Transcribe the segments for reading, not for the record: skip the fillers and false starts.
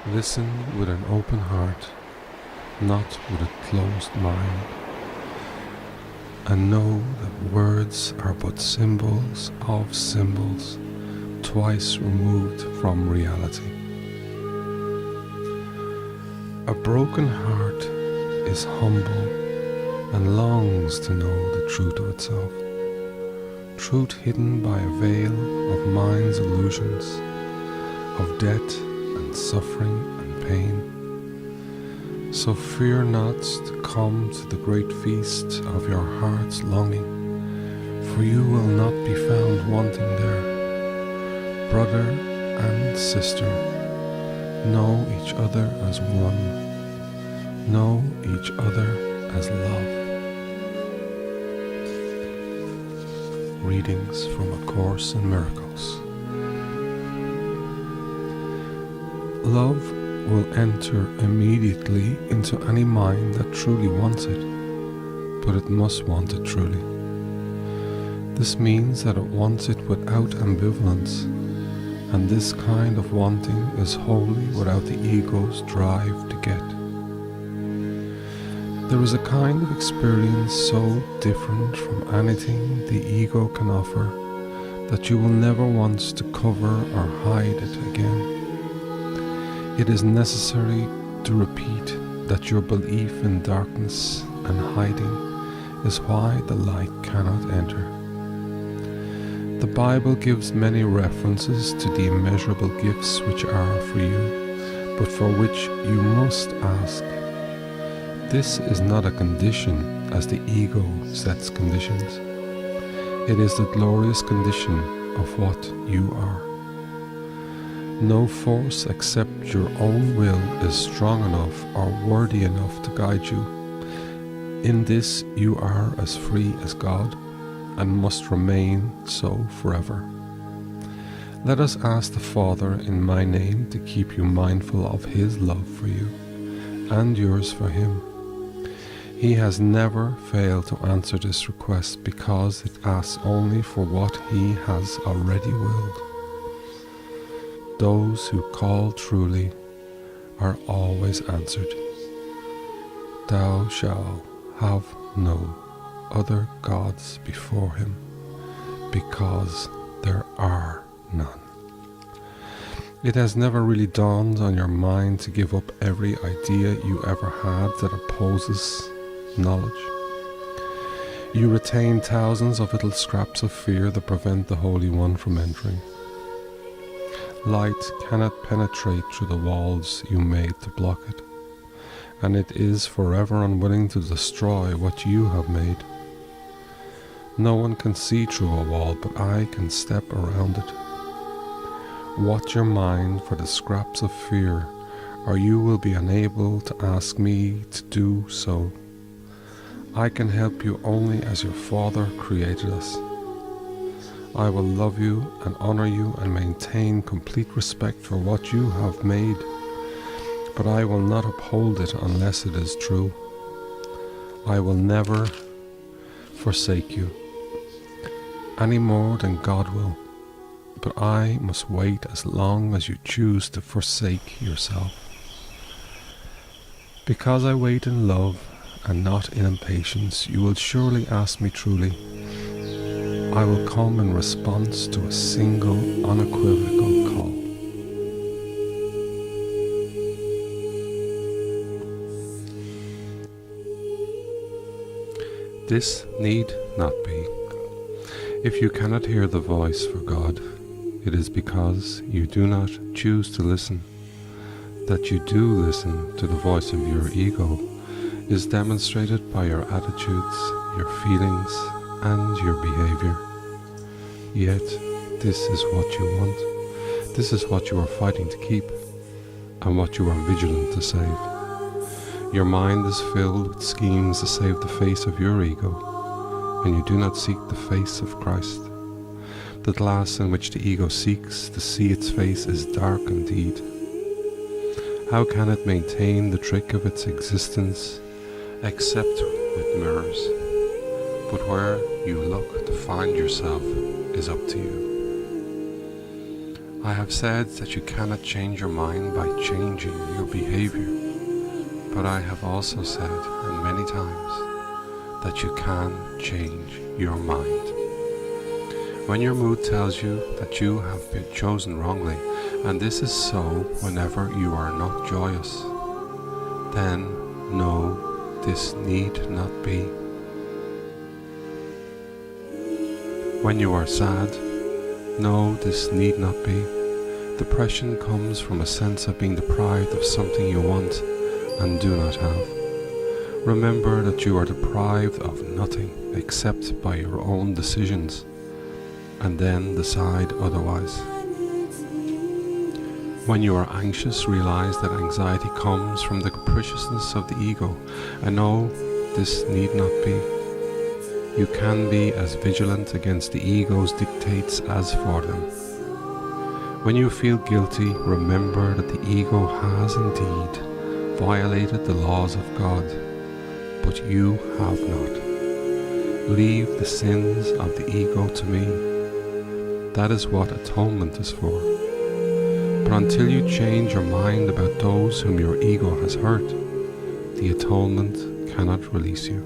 Listen with an open heart, not with a closed mind, and know that words are but symbols of symbols, twice removed from reality. A broken heart is humble and longs to know the truth of itself, truth hidden by a veil of mind's illusions, of death and suffering and pain. So fear not to come to the great feast of your heart's longing, for you will not be found wanting there. Brother and sister, know each other as one. Know each other as love. Readings from A Course in Miracles. Love will enter immediately into any mind that truly wants it, but it must want it truly. This means that it wants it without ambivalence, and this kind of wanting is wholly without the ego's drive to get. There is a kind of experience so different from anything the ego can offer that you will never want to cover or hide it again. It is necessary to repeat that your belief in darkness and hiding is why the light cannot enter. The Bible gives many references to the immeasurable gifts which are for you, but for which you must ask. This is not a condition as the ego sets conditions. It is the glorious condition of what you are. No force except your own will is strong enough or worthy enough to guide you. In this you are as free as God and must remain so forever. Let us ask the Father in my name to keep you mindful of His love for you and yours for Him. He has never failed to answer this request because it asks only for what He has already willed. Those who call truly are always answered. Thou shalt have no other gods before Him, because there are none. It has never really dawned on your mind to give up every idea you ever had that opposes knowledge. You retain thousands of little scraps of fear that prevent the Holy One from entering. Light cannot penetrate through the walls you made to block it, and it is forever unwilling to destroy what you have made. No one can see through a wall, but I can step around it. Watch your mind for the scraps of fear, or you will be unable to ask me to do so. I can help you only as your Father created us. I will love you and honor you and maintain complete respect for what you have made, but I will not uphold it unless it is true. I will never forsake you, any more than God will, but I must wait as long as you choose to forsake yourself. Because I wait in love and not in impatience, you will surely ask me truly. I will come in response to a single, unequivocal call. This need not be. If you cannot hear the voice for God, it is because you do not choose to listen. That you do listen to the voice of your ego is demonstrated by your attitudes, your feelings, and your behavior. Yet, this is what you want. This is what you are fighting to keep, and what you are vigilant to save. Your mind is filled with schemes to save the face of your ego, and you do not seek the face of Christ. The glass in which the ego seeks to see its face is dark indeed. How can it maintain the trick of its existence except with mirrors? But where you look to find yourself is up to you. I have said that you cannot change your mind by changing your behavior, but I have also said, and many times, that you can change your mind. When your mood tells you that you have been chosen wrongly, and this is so whenever you are not joyous, then no, this need not be. When you are sad, no, this need not be. Depression comes from a sense of being deprived of something you want and do not have. Remember that you are deprived of nothing except by your own decisions, and then decide otherwise. When you are anxious, realize that anxiety comes from the capriciousness of the ego, and no, this need not be. You can be as vigilant against the ego's dictates as for them. When you feel guilty, remember that the ego has indeed violated the laws of God, but you have not. Leave the sins of the ego to me. That is what atonement is for. But until you change your mind about those whom your ego has hurt, the atonement cannot release you.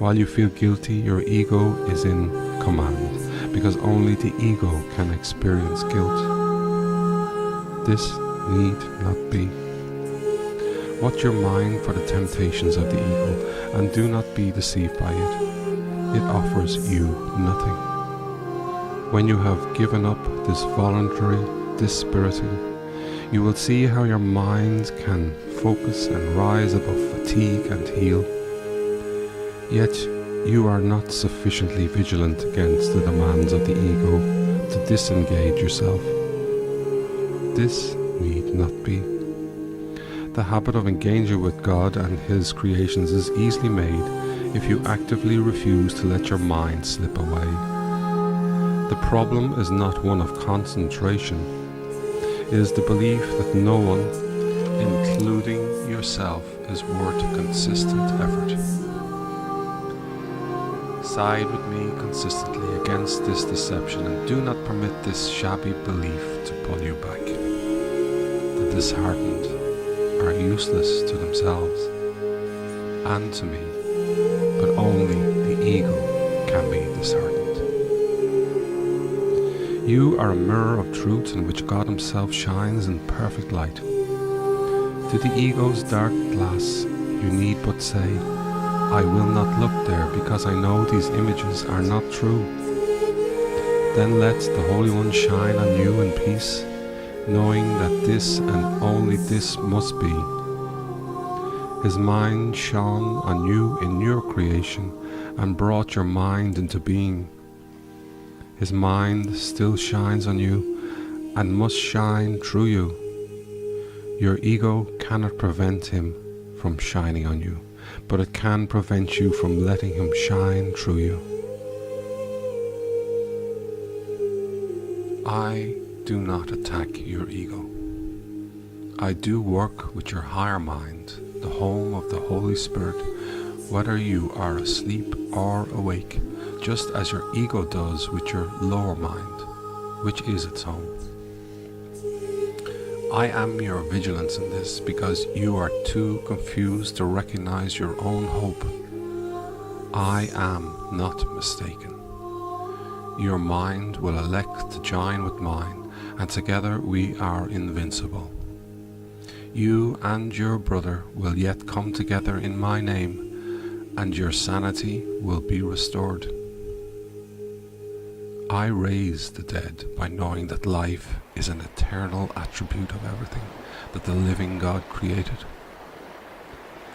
While you feel guilty, your ego is in command, because only the ego can experience guilt. This need not be. Watch your mind for the temptations of the ego, and do not be deceived by it. It offers you nothing. When you have given up this voluntary dispiriting, you will see how your mind can focus and rise above fatigue and heal. Yet you are not sufficiently vigilant against the demands of the ego to disengage yourself. This need not be. The habit of engaging with God and His creations is easily made if you actively refuse to let your mind slip away. The problem is not one of concentration. It is the belief that no one, including yourself, is worth consistent effort. Side with me consistently against this deception, and do not permit this shabby belief to pull you back. The disheartened are useless to themselves and to me, but only the ego can be disheartened. You are a mirror of truth in which God Himself shines in perfect light. To the ego's dark glass, you need but say, I will not look there, because I know these images are not true. Then let the Holy One shine on you in peace, knowing that this and only this must be. His mind shone on you in your creation and brought your mind into being. His mind still shines on you and must shine through you. Your ego cannot prevent Him from shining on you, but it can prevent you from letting Him shine through you. I do not attack your ego. I do work with your higher mind, the home of the Holy Spirit, whether you are asleep or awake, just as your ego does with your lower mind, which is its home. I am your vigilance in this, because you are too confused to recognize your own hope. I am not mistaken. Your mind will elect to join with mine, and together we are invincible. You and your brother will yet come together in my name, and your sanity will be restored. I raise the dead by knowing that life is an eternal attribute of everything that the living God created.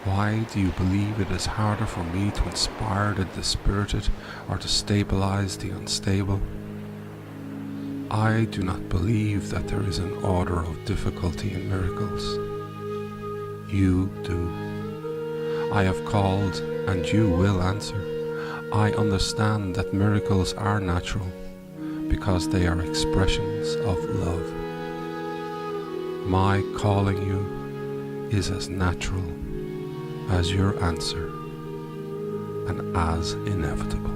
Why do you believe it is harder for me to inspire the dispirited or to stabilize the unstable? I do not believe that there is an order of difficulty in miracles. You do. I have called and you will answer. I understand that miracles are natural because they are expressions of love. My calling you is as natural as your answer and as inevitable.